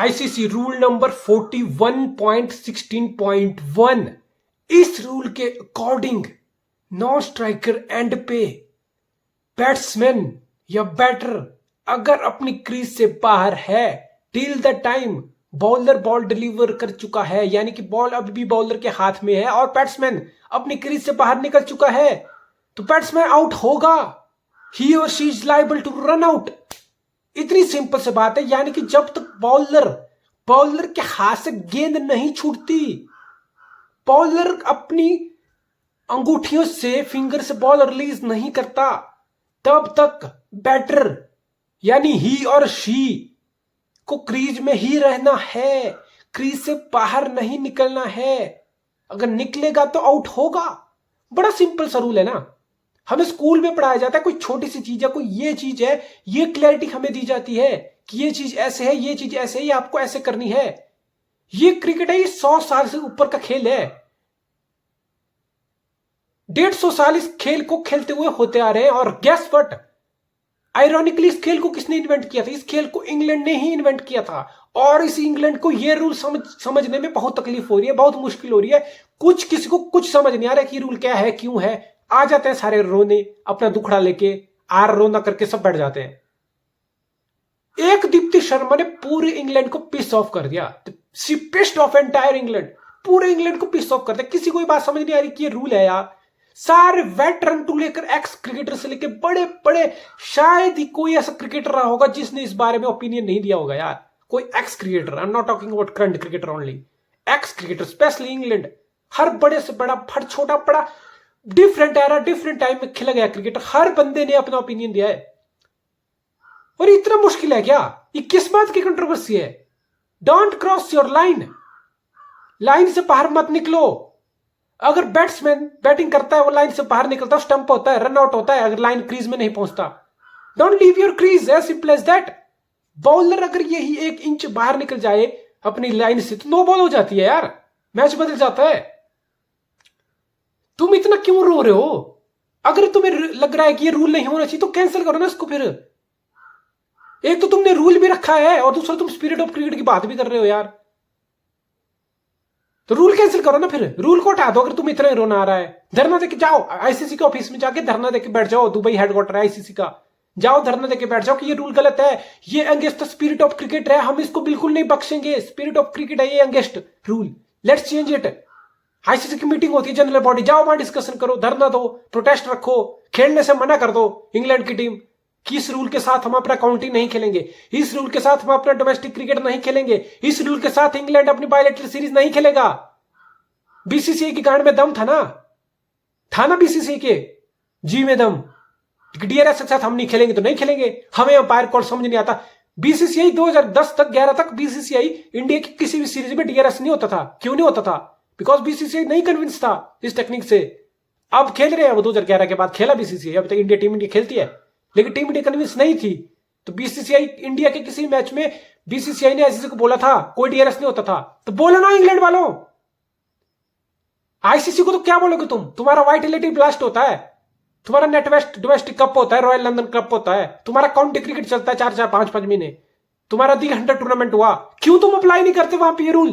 ICC rule number 41.16.1, इस rule के according non striker end पे बैट्समैन या बैटर अगर अपनी क्रीज से बाहर है till the time bowler ball deliver कर चुका है, यानी कि बॉल अभी भी बॉलर के हाथ में है और बैट्समैन अपनी क्रीज से बाहर निकल चुका है, तो बैट्समैन आउट होगा। ही और she is liable to run out. इतनी सिंपल सी बात है। यानी कि जब तक बॉलर के हाथ से गेंद नहीं छूटती, बॉलर अपनी अंगूठियों से फिंगर से बॉल रिलीज नहीं करता, तब तक बैटर यानी ही और शी को क्रीज में ही रहना है, क्रीज से बाहर नहीं निकलना है। अगर निकलेगा तो आउट होगा। बड़ा सिंपल सा रूल है ना। हमें स्कूल में पढ़ाया जाता है, कोई छोटी सी चीज है, कोई ये चीज है, ये क्लैरिटी हमें दी जाती है कि ये चीज ऐसे है, ये चीज ऐसे है, ये आपको ऐसे करनी है। ये क्रिकेट है, ये 100 साल से ऊपर का खेल है। 150 साल इस खेल को खेलते हुए होते आ रहे हैं। और गेस व्हाट, आयरॉनिकली इस खेल को किसने इन्वेंट किया था? इस खेल को इंग्लैंड ने ही इन्वेंट किया था। और इस इंग्लैंड को ये रूल समझने में बहुत तकलीफ हो रही है, बहुत मुश्किल हो रही है। किसी को कुछ समझ नहीं आ रहा कि रूल क्या है, क्यों है। आ जाते हैं सारे रोने, अपना दुखड़ा लेके रोना करके सब बैठ जाते हैं। एक दीप्ति शर्मा ने पूरे इंग्लैंड को पिस ऑफ कर दिया। She pissed off entire England. पूरे इंग्लैंड को पिस ऑफ कर दिया। किसी को ये बात समझ नहीं आ रही कि ये रूल है यार। सारे वेटरन टू लेकर एक्स क्रिकेटर से लेकर बड़े बड़े, शायद ही कोई ऐसा क्रिकेटर रहा होगा जिसने इस बारे में ओपिनियन नहीं दिया होगा यार। कोई ex cricketer, I am not talking about current cricketer only, ex cricketer, specially England. हर बड़े से बड़ा, हर छोटा बड़ा, डिफरेंट एरा, डिफरेंट टाइम में खेला गया क्रिकेट, हर बंदे ने अपना ओपिनियन दिया है। और इतना मुश्किल है क्या? ये किस बात की कंट्रोवर्सी है? Don't cross your line. Line से बाहर मत निकलो। अगर बैट्समैन बैटिंग करता है, वो लाइन से बाहर निकलता है, स्टंप होता है, रन आउट होता है अगर लाइन क्रीज में नहीं पहुंचता। Don't leave your crease, as simple as that. Bowler अगर यही 1 इंच बाहर निकल जाए अपनी लाइन से तो नो बॉल हो जाती है यार, मैच बदल जाता है। तुम इतना क्यों रो रहे हो? अगर तुम्हें लग रहा है कि ये रूल नहीं होना चाहिए तो कैंसिल करो ना इसको। फिर एक तो तुमने रूल भी रखा है और दूसरा तुम स्पिरिट ऑफ क्रिकेट की बात भी कर रहे हो यार। तो रूल कैंसिल करो ना, फिर रूल को हटा दो। अगर तुम इतना रोना आ रहा है, धरना देके जाओ, आईसीसी के ऑफिस में जाके धरना देके बैठ जाओ। दुबई हेडक्वार्टर है आईसीसी का, जाओ धरना देके बैठ जाओ कि ये रूल गलत है, ये against the spirit of cricket है, हम इसको बिल्कुल नहीं बख्शेंगे। स्पिरिट ऑफ क्रिकेट है ये, against rule, let's change it. ICC की मीटिंग होती है, जनरल बॉडी, जाओ वहां डिस्कशन करो, धरना दो, प्रोटेस्ट रखो, खेलने से मना कर दो इंग्लैंड की टीम कि इस रूल के साथ हम अपना काउंटी नहीं खेलेंगे, इस रूल के साथ हम अपना डोमेस्टिक क्रिकेट नहीं खेलेंगे, इस रूल के साथ इंग्लैंड अपनी बायलैटरल सीरीज नहीं खेलेगा। बीसीसीआई की गांड में दम था ना बीसीसीआई के जी में दम। डीआरएस के साथ हम नहीं खेलेंगे तो नहीं खेलेंगे, हमें अंपायर कॉल समझ नहीं आता। बीसीसीआई 2010 तक 11 तक बीसीसीआई इंडिया की किसी भी सीरीज में डीआरएस नहीं होता था। क्यों नहीं होता था? बिकॉज बीसीसीआई नहीं कन्विंस था इस टेक्निक से। अब खेल रहे हैं, वो 2011 के बाद खेला बीसीसीआई, अब तक इंडिया टीम इंडिया खेलती है, लेकिन टीम इंडिया कन्विंस नहीं थी। तो बीसीसीआई इंडिया के किसी मैच में बीसीसीआई ने आईसीसी को बोला था कोई डीआरएस नहीं होता था, तो बोलो ना इंग्लैंड वालों। आईसीसी को तो क्या बोलोगे तुम? तुम्हारा वाइटलिटी ब्लास्ट होता है, तुम्हारा नेट वेस्ट डोमेस्टिक कप होता है, रॉयल लंदन कप होता है, तुम्हारा काउंटी क्रिकेट चलता है 4-4, 5-5 महीने, तुम्हारा दी 100 टूर्नामेंट हुआ। क्यों तुम अप्लाई नहीं करते वहां पे ये रूल?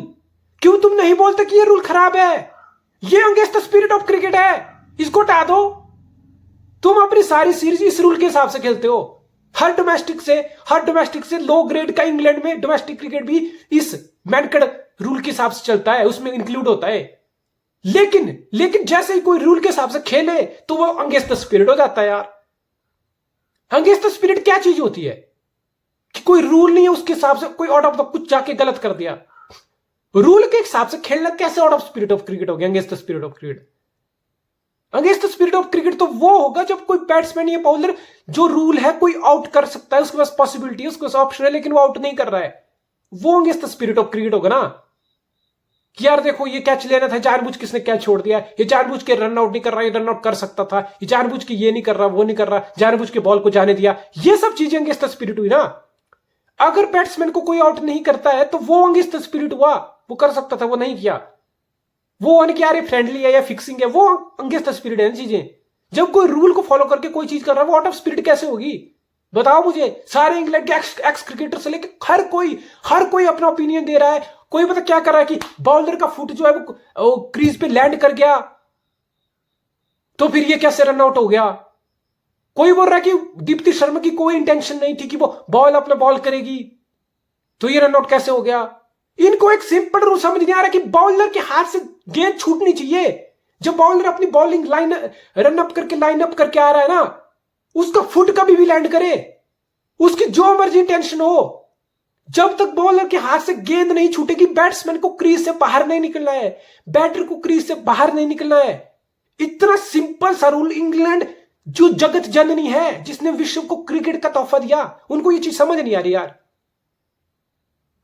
क्यों तुम नहीं बोलते कि ये रूल खराब है, ये against the spirit of cricket है, इसको हटा दो? तुम अपनी सारी सीरीज इस रूल के हिसाब से खेलते हो। हर डोमेस्टिक से लो ग्रेड का इंग्लैंड में डोमेस्टिक क्रिकेट भी इस मैनकड़ रूल के हिसाब से चलता है, उसमें इंक्लूड होता है। लेकिन जैसे ही कोई रूल के हिसाब से खेले तो वो अगेंस्ट द स्पिरिट हो जाता है यार। अगेंस्ट द स्पिरिट क्या चीज होती है? कि कोई रूल नहीं है, उसके हिसाब से कोई आउट ऑफ द कुछ जाके गलत कर दिया। रूल के हिसाब से खेलना कैसे out of spirit of cricket हो गया, against the spirit of cricket? Against the spirit of cricket तो वो होगा जब कोई बैट्समैन या बॉलर, जो रूल है कोई आउट कर सकता है, उसके पास पॉसिबिलिटी है, उसके पास ऑप्शन है, लेकिन वो आउट नहीं कर रहा है, वो against the spirit of cricket होगा ना। कि यार देखो ये कैच लेना था, जानबूझ किसने कैच छोड़ दिया, ये जानबूझ के रन आउट नहीं कर रहा, ये रन आउट कर सकता था, ये जानबूझ के ये नहीं कर रहा, वो नहीं कर रहा, जानबूझ के बॉल को जाने दिया, ये सब चीजें अगेंस्ट द स्पिरिट हुई ना। अगर बैट्समैन को कोई आउट नहीं करता है तो वो अगेंस्ट द स्पिरिट हुआ, वो कर सकता था, वो नहीं किया, वो यानी कि यार फ्रेंडली है या फिक्सिंग है, वो अगेंस्ट द स्पिरिट है चीजें। जब कोई रूल को फॉलो करके कोई चीज कर रहा है, वो आउट ऑफ स्पिरिट कैसे होगी? बताओ मुझे। सारे इंग्लैंड के एक्स क्रिकेटर से लेके हर कोई अपना ओपिनियन दे रहा है। कोई पता क्या कर रहा है कि बॉलर का फुट जो है वो क्रीज पे लैंड कर गया तो फिर ये कैसे रन आउट हो गया। कोई बोल रहा है कि दीप्ति शर्मा की कोई इंटेंशन नहीं थी कि वो बॉल अपना बॉल करेगी तो ये रन आउट कैसे हो गया। इनको एक सिंपल रूल समझ नहीं आ रहा कि बॉलर के हाथ से गेंद छूटनी चाहिए। जब बॉलर अपनी बॉलिंग लाइन रन अप करके आ रहा है ना, उसका फुट कभी भी लैंड करे, उसकी जो मर्जी इंटेंशन हो, जब तक बॉलर के हाथ से गेंद नहीं छूटेगी बैट्समैन को क्रीज से बाहर नहीं निकलना है, बैटर को क्रीज से बाहर नहीं निकलना है। इतना सिंपल सा रूल। इंग्लैंड जो जगत जननी है, जिसने विश्व को क्रिकेट का तोहफा दिया, उनको ये चीज समझ नहीं आ रही यार।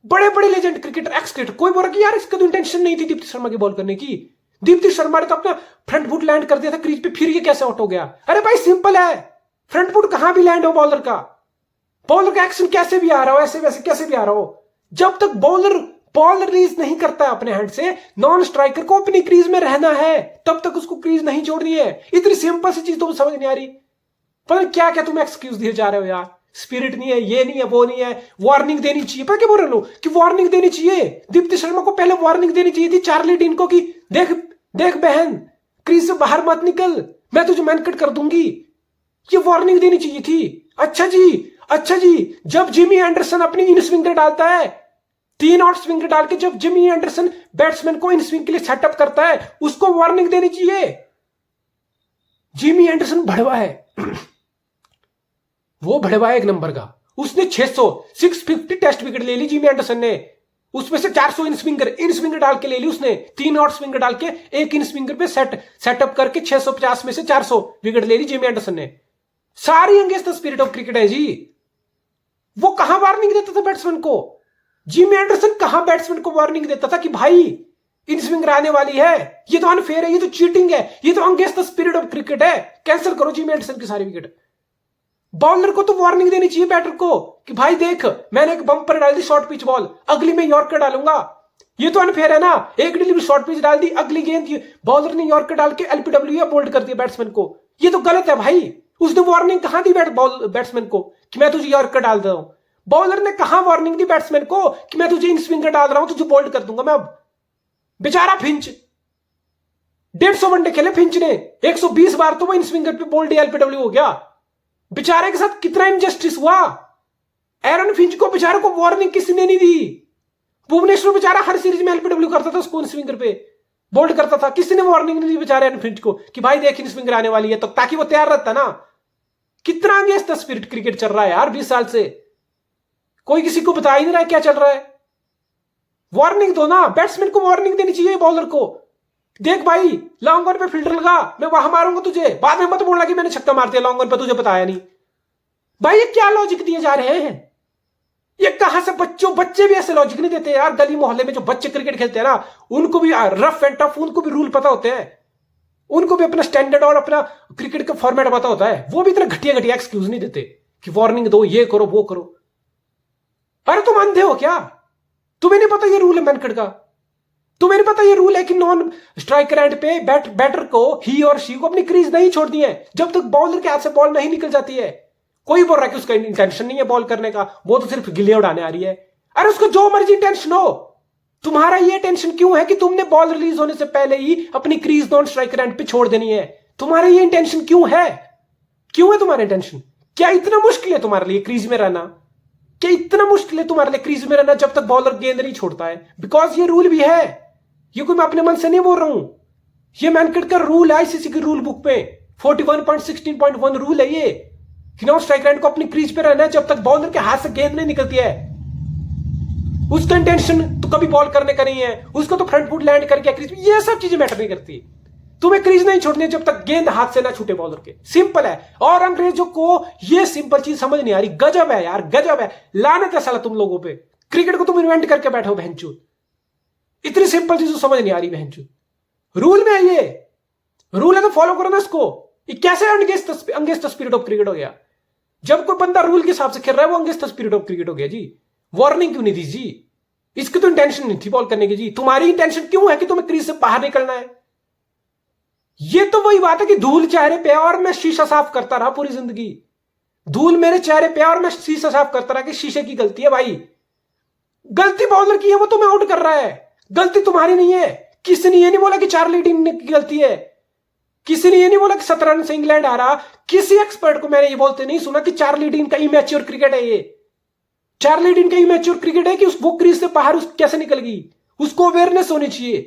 बड़े बड़े लेजेंड क्रिकेटर, एक्स क्रिकेटर, कोई बोल रहा कि यार इसका तो इंटेंशन नहीं थी दीप्ति शर्मा की बॉल करने की। दीप्ति शर्मा ने तो अपना फ्रंट फुट लैंड कर दिया था क्रीज पे, फिर ये कैसे आउट हो गया। अरे भाई सिंपल है, फ्रंट फुट कहां भी लैंड हो बॉलर का एक्शन कैसे भी आ रहा हो, ऐसे वैसे कैसे भी आ रहा हो, जब तक बॉलर बॉल रिलीज नहीं करता है अपने हैंड से, नॉन स्ट्राइकर को अपनी क्रीज में रहना है, तब तक उसको क्रीज नहीं छोड़नी है। इतनी सिंपल सी चीज तो समझ नहीं आ रही। पर क्या क्या तुम एक्सक्यूज दिए जा रहे हो यार। स्पिरिट नहीं है, ये नहीं है, वो नहीं है, वार्निंग देनी चाहिए। पर क्या बोल रहे हो कि वार्निंग देनी चाहिए। दीप्ति शर्मा को पहले वार्निंग देनी चाहिए थी चार्ली डीन को कि देख बहन, क्रीज से बाहर मत निकल, मैं तुझे मैन कट कर दूंगी। ये वार्निंग देनी चाहिए थी। अच्छा जी, जब जिमी एंडरसन अपनी इन स्विंगर डालता है, 3 आउट स्विंगर डाल के जब जिमी एंडरसन बैट्समैन को इन स्विंग के लिए सेटअप करता है, उसको वार्निंग देनी चाहिए। जिमी एंडरसन भड़वा है वो भड़वा है एक नंबर का। उसने 650 टेस्ट विकेट ले ली जिमी एंडरसन ने, उसमें से 400 इन स्विंगर डाल के ले ली उसने। 3 आउट स्विंगर डाल के एक इन स्विंगर पे सेटअप करके 650 में से 400 विकेट ले ली जिमी एंडरसन ने। सारी against the spirit of cricket है जी। वो कहां वार्निंग देता था बैट्समैन को? जिमी एंडरसन कहां बैट्समैन को वार्निंग देता था कि भाई इन स्विंगर आने वाली है, ये तो अनफेयर है, ये तो चीटिंग है, ये तो against the spirit of cricket है, कैंसिल करो जिमी एंडरसन की सारी विकेट। बॉलर को तो वार्निंग देनी चाहिए बैटर को कि भाई देख, मैंने एक बम्पर डाल दी शॉर्ट पिच बॉल, अगली में यॉर्कर डालूंगा, ये तो अनफेयर है ना। एक डिलीवरी शॉर्ट पिच डाल दी, अगली गेंद बॉलर ने यॉर्कर डाल के एलपीडब्ल्यू बोल्ड कर दिया बैट्समैन को, ये तो गलत है भाई। उसने वार्निंग कहां दी बैट्समैन को कि मैं तुझे यॉर्कर डाल रहा हूं? बॉलर ने कहां वार्निंग दी बैट्समैन को कि मैं तुझे इन स्विंगर डाल रहा हूं, तुझे बोल्ड कर दूंगा मैं अब? बेचारा फिंच 150 वनडे खेले फिंच ने, 120 बार तो वो इन स्विंगर पे बोल्ड एलपीडब्ल्यू हो गया। बेचारे के साथ कितना इनजस्टिस हुआ। एरन फिंच को बेचारे को वार्निंग किसी ने नहीं दी। भुवनेश्वर बेचारा हर सीरीज में एलपीडब्ल्यू करता था, उसको इन स्विंगर पे बोल्ड करता था, किसी ने वार्निंग नहीं दी बेचारे एरन फिंच को कि भाई देख इन स्विंगर आने वाली है, तो ताकि वो तैयार रहता ना। कितना अगेंस्ट द स्पिरिट क्रिकेट चल रहा है यार 20 साल से, कोई किसी को बता ही नहीं रहा है क्या चल रहा है। वार्निंग दो ना, बैट्समैन को वार्निंग देनी चाहिए बॉलर को। देख भाई लॉन्ग ऑन पे फील्डर लगा, मैं वहां मारूंगा तुझे, बाद में मत बोलना कि मैंने छक्का मार दिया लॉन्ग ऑन पे, तुझे बताया नहीं। भाई ये क्या लॉजिक दिए जा रहे हैं? ये कहां से बच्चे भी ऐसे लॉजिक नहीं देते यार। गली मोहल्ले में जो बच्चे क्रिकेट खेलते हैं ना, उनको भी रफ एंड टफ, उनको भी रूल पता होते हैं, उनको भी अपना स्टैंडर्ड और अपना क्रिकेट का फॉर्मेट पता होता है। वो भी इतना घटिया एक्सक्यूज नहीं देते कि वार्निंग दो, ये करो वो करो। अरे तुम अंधे हो क्या? तुम्हें नहीं पता ये रूल है मैनकट का? तुम्हें नहीं पता ये रूल है कि नॉन स्ट्राइकर एंड पे बैटर को, ही और शी को अपनी क्रीज नहीं छोड़नी है जब तक बॉलर के हाथ से बॉल नहीं निकल जाती है। कोई बोल रहा है कि उसका इंटेंशन नहीं है बॉल करने का, वो तो सिर्फ गिल्ले उड़ाने आ रही है। अरे उसको जो मर्जी टेंशन हो, तुम्हारा ये टेंशन क्यों है कि तुमने बॉल रिलीज होने से पहले ही अपनी क्रीज नॉन स्ट्राइकर एंड पे छोड़ देनी है? तुम्हारा ये इंटेंशन क्यों है? क्यों है तुम्हारा इंटेंशन? क्या इतना मुश्किल है तुम्हारे लिए क्रीज में रहना? क्या इतना मुश्किल है तुम्हारे लिए क्रीज में रहना जब तक बॉलर गेंद नहीं छोड़ता है? बिकॉज ये रूल भी है, ये कोई मैं अपने मन से नहीं बोल रहा हूं, ये मैनकट का रूल है आईसीसी की रूल बुक पे 41.16.1 रूल है ये कि नॉन स्ट्राइकर एंड को अपनी क्रीज पे रहना है जब तक बॉलर के हाथ से गेंद नहीं निकलती है। उसका इंटेंशन तो कभी बॉल करने का नहीं है, उसको तो फ्रंट फुट लैंड करके क्रीज में, ये सब चीजें मैटर नहीं करती। तुम्हें क्रीज नहीं छोड़नी है जब तक गेंद हाथ से ना छूटे बॉलर के, सिंपल है। और अंग्रेजों को ये सिंपल चीज समझ नहीं आ रही। गजब है यार, गजब है, लानत है साला तुम लोगों पे। क्रिकेट को तुम इन्वेंट करके बैठे हो बहनचोद, इतनी सिंपल चीज समझ नहीं आ रही बहनचोद। रूल में है ये, रूल है तो फॉलो करो ना इसको। ये कैसे against the spirit of cricket हो गया? जब कोई बंदा रूल के हिसाब से खेल रहा है वो against the spirit of cricket हो गया जी। वार्निंग क्यों नहीं दी जी? इसकी तो इंटेंशन नहीं थी बॉल करने की जी। तुम्हारी इंटेंशन क्यों है कि तुम्हें क्रीज से बाहर निकलना है? ये तो वही बात है कि धूल चेहरे पे और मैं शीशा साफ करता रहा पूरी जिंदगी। धूल मेरे चेहरे पे और मैं शीशा साफ करता रहा कि शीशे की गलती है। भाई गलती बॉलर की है, वो तुम्हें आउट कर रहा है, गलती तुम्हारी नहीं है। किसी ने ये नहीं बोला कि चार्ली डीन की गलती है, किसी ने ये नहीं बोला कि 17 रन से इंग्लैंड आ रहा। किसी एक्सपर्ट को मैंने ये बोलते नहीं सुना कि चार्ली डीन का इमैच्योर क्रिकेट है। ये चार्ली डीन का इमैच्योर क्रिकेट है कि वो क्रीज से बाहर कैसे निकल गई, उसको अवेयरनेस होनी चाहिए।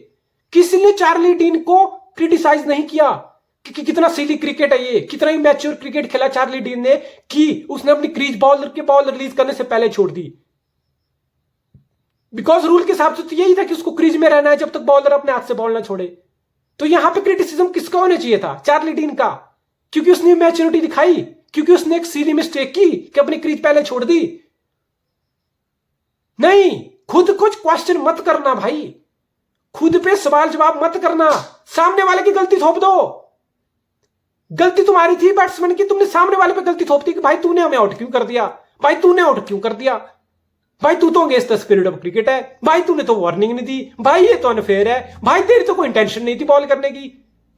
किसी ने चार्ली डीन को क्रिटिसाइज नहीं किया कि कितना सिली क्रिकेट है ये, कितना इमैच्योर क्रिकेट खेला चार्ली डीन ने कि उसने अपनी क्रीज बॉलर के बॉल रिलीज करने से पहले छोड़ दी। बिकॉज रूल के हिसाब से तो यही था कि उसको क्रीज में रहना है जब तक बॉलर अपने हाथ से बॉल ना छोड़े। तो यहां पे क्रिटिसिज्म किसका होना चाहिए था? चार्ली डीन का, क्योंकि उसने मैच्योरिटी दिखाई, क्योंकि उसने एक सीली मिस्टेक की कि अपनी क्रीज पहले छोड़ दी। नहीं, खुद कुछ क्वेश्चन मत करना भाई, खुद पे सवाल जवाब मत करना, सामने वाले की गलती थोप दो। गलती तुम्हारी थी बैट्समैन की, तुमने सामने वाले पे गलती थोप दी कि भाई तूने हमें आउट क्यों कर दिया, भाई तूने आउट क्यों कर दिया, भाई तू तो against the spirit of cricket है, भाई तूने तो वार्निंग नहीं दी, भाई ये तो अनफेयर है, भाई तेरी तो कोई इंटेंशन नहीं थी बॉल करने की।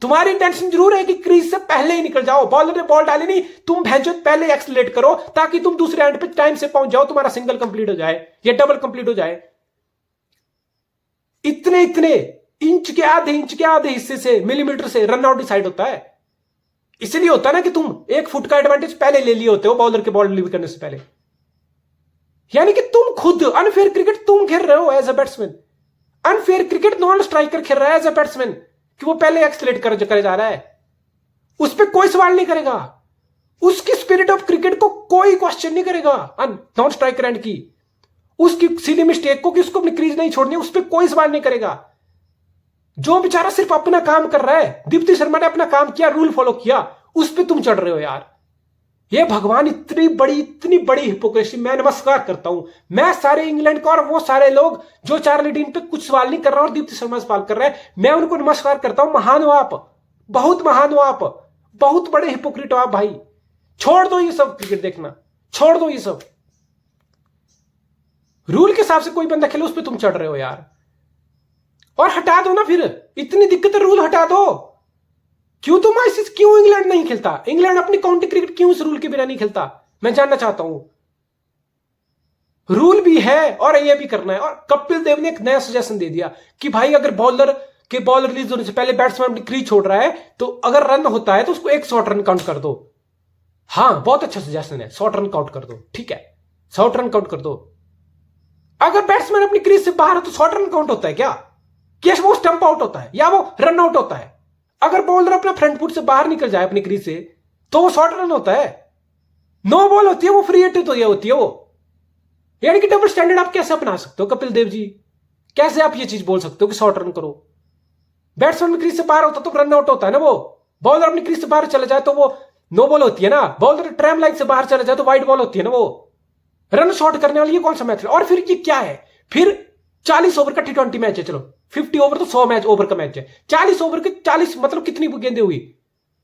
तुम्हारी इंटेंशन जरूर है कि क्रीज से पहले ही निकल जाओ, बॉलर ने बॉल डाली नहीं, तुम भैंचो पहले एक्सलेट करो ताकि तुम दूसरे एंड पे टाइम से पहुंच जाओ, तुम्हारा सिंगल कंप्लीट हो जाए या डबल कंप्लीट हो जाए। इतने इतने इंच के आधे हिस्से से, मिलीमीटर से रन आउट डिसाइड होता है। इसलिए होता है ना कि तुम 1 फुट का एडवांटेज पहले ले लिए होते हो बॉलर के बॉल डिलीवर करने से पहले। यानी कि तुम खुद अनफेयर क्रिकेट तुम खेल रहे हो as a batsman, unfair cricket non striker खेल रहा है एज अ बैट्समैन कि वो पहले एक्सलेट करे जा रहा है। उस पर कोई सवाल नहीं करेगा, उसकी स्पिरिट ऑफ क्रिकेट को कोई क्वेश्चन नहीं करेगा नॉन स्ट्राइकर एंड की, उसकी सीधी मिस्टेक को कि उसको अपनी क्रीज नहीं छोड़नी, उस पर कोई सवाल नहीं करेगा। जो बेचारा सिर्फ अपना काम कर रहा है, दीप्ति शर्मा ने अपना काम किया, रूल फॉलो किया, उस पर तुम चढ़ रहे हो यार। ये भगवान इतनी बड़ी हिपोक्रेसी, मैं नमस्कार करता हूं। मैं सारे इंग्लैंड का और वो सारे लोग जो चार्ली डीन पे कुछ सवाल नहीं कर रहा और दीप्ति शर्मा सवाल कर रहे हैं, मैं उनको नमस्कार करता हूं। महान हो आप, बहुत महान हो आप, बहुत बड़े हिपोक्रेट हो आप भाई। छोड़ दो ये सब क्रिकेट देखना, छोड़ दो ये सब। रूल के हिसाब से कोई बंदा खेले उस पर तुम चढ़ रहे हो यार। और हटा दो ना फिर, इतनी दिक्कत है, रूल हटा दो। क्यों तुम आईसीसी, क्यों इंग्लैंड नहीं खेलता? इंग्लैंड अपनी काउंटी क्रिकेट क्यों इस रूल के बिना नहीं खेलता? मैं जानना चाहता हूं। रूल भी है और ये भी करना है। और कपिल देव ने एक नया सजेशन दे दिया कि भाई अगर बॉलर के बॉल रिलीज होने से पहले बैट्समैन अपनी क्रीज छोड़ रहा है तो अगर रन होता है तो उसको एक शॉर्ट रन काउंट कर दो। हाँ, बहुत अच्छा सजेशन है, शॉर्ट रन काउंट कर दो, ठीक है, शॉर्ट रन काउंट कर दो। अगर बैट्समैन अपनी क्रीज से बाहर है तो शॉर्ट रन काउंट होता है क्या? वो स्टंप आउट होता है या वो रन आउट होता है? अगर बॉलर अपना फ्रंट फुट से बाहर निकल जाए अपनी क्रीज से तो वो शॉर्ट रन होता है, नो बॉल होती है, वो फ्री हिट तो ये होती है वो। यानी कि डबल स्टैंडर्ड आप कैसे अपना सकते हो कपिल देव जी? कैसे आप ये चीज बोल सकते हो कि शॉर्ट रन करो? बैट्समैन क्रीज से बाहर होता तो रन आउट होता है ना। वो बॉलर अपनी क्रीज से बाहर चले जाए तो वो नो बॉल होती है ना। बॉलर ट्रैम लाइन से बाहर चले जाए तो वाइड बॉल होती है ना। वो रन शॉर्ट करने वाली ये कौन सा मैच है? और फिर ये क्या है? फिर 40 ओवर का T20 मैच है, चलो 50 ओवर तो 100 मैच ओवर का मैच है। 40 ओवर के 40 मतलब कितनी गेंदें हुई?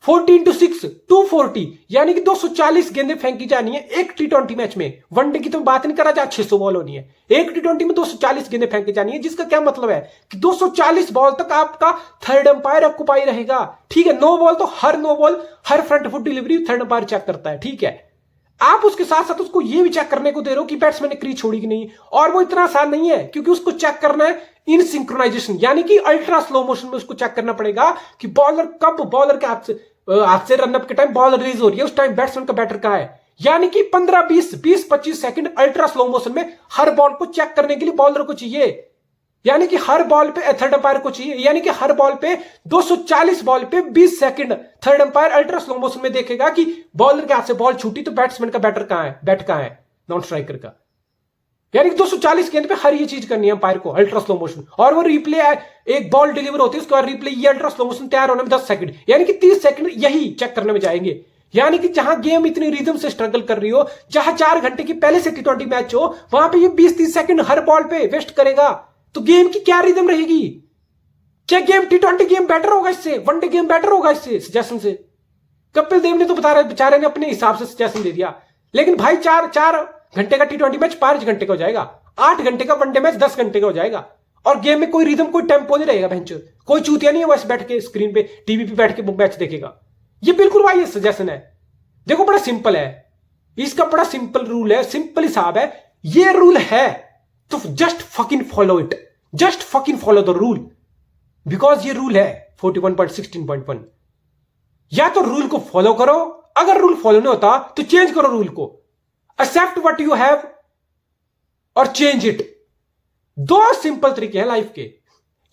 14 to 6 240, यानी कि 240 गेंदें फेंकी जानी है एक T20 मैच में। वनडे की तो बात नहीं करा, जहां 600 बॉल होनी है, एक T20 में 240 गेंदें फेंकी जानी है। जिसका क्या मतलब है कि 240 बॉल तक आपका थर्ड अंपायर ऑक्युपाई रहेगा, ठीक है। नो बॉल तो हर नो बॉल, हर front foot delivery third umpire check करता है, ठीक है। आप उसके साथ साथ उसको ये भी चेक करने को दे रहे हो कि बैट्समैन ने क्रीज छोड़ी कि नहीं। और वो इतना आसान नहीं है क्योंकि उसको चेक करना है इन सिंक्रोनाइजेशन, यानी कि अल्ट्रा स्लो मोशन में उसको चेक करना पड़ेगा कि बॉलर कब, बॉलर के हाथ से रनअप के टाइम बॉल रिलीज हो रही है, उस टाइम बैट्समैन का बैटर कहां है। यानी कि 15 20 सेकंड अल्ट्रा स्लो मोशन में हर बॉल को चेक करने के लिए बॉलर को चाहिए। यानी कि हर बॉल पे थर्ड अंपायर को चाहिए, यानी कि हर बॉल पे 240 बॉल पे 20 second third umpire ultra slow motion में देखेगा कि बॉलर के हाथ से बॉल छूटी तो बैट्समैन का बैटर कहां है, बैट कहां है, नॉन स्ट्राइकर का। यानी कि 240 गेंद पे हर ये चीज करनी है अंपायर को, अल्ट्रा स्लो मोशन। और वो रिप्ले, एक बॉल डिलीवर होती है उसके बाद रिप्ले, ये अल्ट्रा स्लो मोशन तैयार होने में 10 सेकंड, यानी कि 30 सेकंड यही चेक करने में जाएंगे। यानी कि जहां गेम इतनी रिदम से स्ट्रगल कर रही हो, जहां 4 घंटे की पहले से T20 मैच हो, वहां पे ये 20-30 सेकंड हर बॉल पे वेस्ट करेगा तो गेम की क्या रिदम रहेगी? क्या गेम T20 गेम बेटर होगा इससे? वनडे गेम बेटर होगा इससे सजेशन से? कपिल देव ने तो बता रहे, बेचारे ने अपने हिसाब से सजेशन दे दिया। लेकिन भाई 4 घंटे का T20 मैच 5 घंटे का हो जाएगा, 8 घंटे का वनडे मैच 10 घंटे का हो जाएगा। और गेम में कोई रिदम, कोई टेम्पो नहीं रहेगा। बेंच कोई चूतिया नहीं है वैसे बैठ के स्क्रीन पे टीवी पे बैठ के मैच देखेगा। ये बिल्कुल भाई ये सजेशन है। देखो बड़ा सिंपल है, इसका बड़ा सिंपल रूल है, सिंपल हिसाब है। ये रूल है तो just fucking follow it, just fucking follow the rule, because ये रूल है 41.16.1। या तो रूल को फॉलो करो, अगर रूल फॉलो नहीं होता तो चेंज करो रूल को। एक्सेप्ट व्हाट यू हैव और चेंज इट। दो सिंपल तरीके हैं लाइफ के,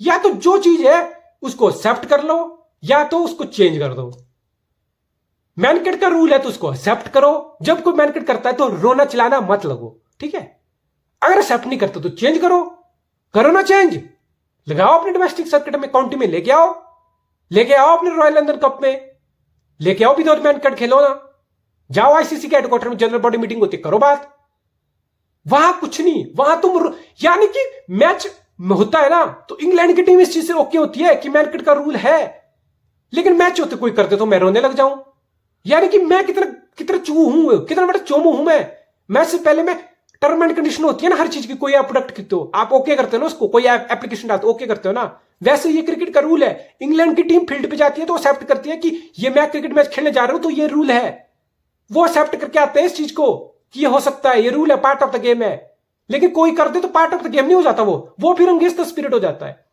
या तो जो चीज है उसको एक्सेप्ट कर लो या तो उसको चेंज कर दो। मैनकेट का रूल है तो उसको एक्सेप्ट करो, जब कोई मैनकेट करता है तो रोना चिल्लाना मत लगो, ठीक है। अगर एक्सेप्ट नहीं करते तो चेंज करो, करो ना चेंज, लगाओ अपने डोमेस्टिक सर्किट में, काउंटी में लेके आओ, लेके आओ अपने रॉयल लंदन कप में, लेके आओ विदाउट मैनकेट खेलो ना, जाओ आईसीसी के हेडक्वार्टर में जनरल बॉडी मीटिंग होती, करो बात। वहां कुछ नहीं, वहां तुम यानी कि मैच होता है ना तो इंग्लैंड की टीम इस चीज से ओके होती है कि मैनकेट का रूल है, लेकिन मैच होते कोई करते तो मैं रोने लग जाऊं। यानी कि मैं कितना कितना चू हूं, कितना बड़ा चोमो हूं मैं। मैच से पहले मैं टर्म एंड कंडीशन होती है ना हर चीज की, कोई आप प्रोडक्ट खरीदते हो आप ओके करते हो ना उसको, कोई एप्लीकेशन डालते ओके करते हो ना, वैसे ये क्रिकेट का रूल है। इंग्लैंड की टीम फील्ड पे जाती है तो एक्सेप्ट करती है कि ये मैं क्रिकेट मैच खेलने जा रहा हूं तो ये रूल है, वो एक्सेप्ट करके आते हैं इस चीज को कि ये हो सकता है, ये रूल है, पार्ट ऑफ द गेम है। लेकिन कोई कर दे तो पार्ट ऑफ द गेम नहीं हो जाता, वो फिर अंगेंस्ट द स्पिरिट हो जाता है।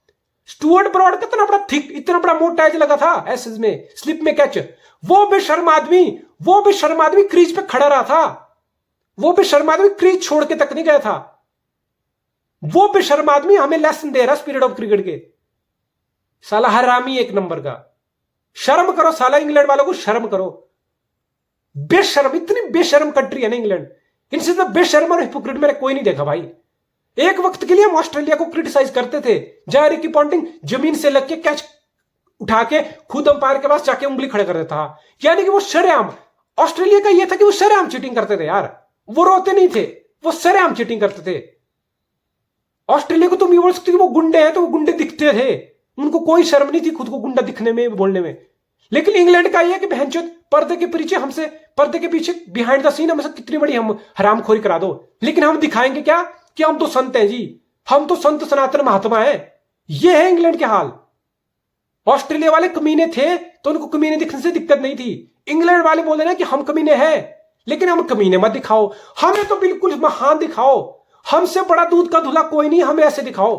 स्टुअर्ट ब्रॉड का इतना बड़ा थिक, इतना बड़ा मोटा एज लगा था एसेज में, स्लिप में कैच, वो बेशर्म आदमी क्रीज पे खड़ा रहा था, वो बेशर्म आदमी क्रीज छोड़ के तक नहीं गया था, वो बेशर्म आदमी हमें लेसन दे रहा स्पिरिट ऑफ क्रिकेट के। साला हरामी एक नंबर का, शर्म करो साला, इंग्लैंड वालों को शर्म करो। बेशर्म, इतनी बेशर्म कंट्री है ना इंग्लैंड, इनसे तो बेशर्म और हिपोक्रेट मैंने कोई नहीं देखा भाई। एक वक्त के लिए हम ऑस्ट्रेलिया को क्रिटिसाइज करते थे, जहां रिकी पॉन्टिंग जमीन से लग के कैच उठा के खुद अंपायर के पास जाके उंगली खड़े कर देता था, यानी कि वो शरेआम, ऑस्ट्रेलिया का ये था कि वो शरेआम चीटिंग करते थे यार, वो रोते नहीं थे, वो शरेआम चीटिंग करते थे। ऑस्ट्रेलिया को तुम ये बोल सकते हो कि वो गुंडे हैं तो वो गुंडे दिखते थे, उनको कोई शर्म नहीं थी खुद को गुंडा दिखने में, बोलने में। लेकिन इंग्लैंड का ये कि बहनचोद पर्दे के पीछे हमसे, पर्दे के पीछे बिहाइंड द सीन हमसे कितनी बड़ी हम हरामखोरी करा दो, लेकिन हम दिखाएंगे क्या कि हम तो संत हैं जी, हम तो संत सनातन महात्मा हैं। ये है इंग्लैंड के हाल। ऑस्ट्रेलिया वाले कमीने थे तो उनको कमीने दिखने से दिक्कत नहीं थी, इंग्लैंड वाले बोले ना कि हम कमीने हैं, लेकिन हम कमीने मत दिखाओ, हमें तो बिल्कुल महान दिखाओ, हमसे बड़ा दूध का धुला कोई नहीं, हमें ऐसे दिखाओ।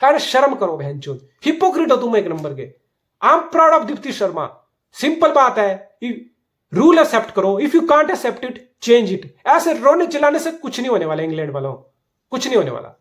अरे शर्म करो बहनचोद, हिपोक्रेट हो तुम एक नंबर के। I am proud of Deepti Sharma. Simple बात है, रूल एक्सेप्ट करो, if you can't accept it change it. ऐसे रोने चिल्लाने से कुछ नहीं होने वाला इंग्लैंड वालों, कुछ नहीं होने वाला।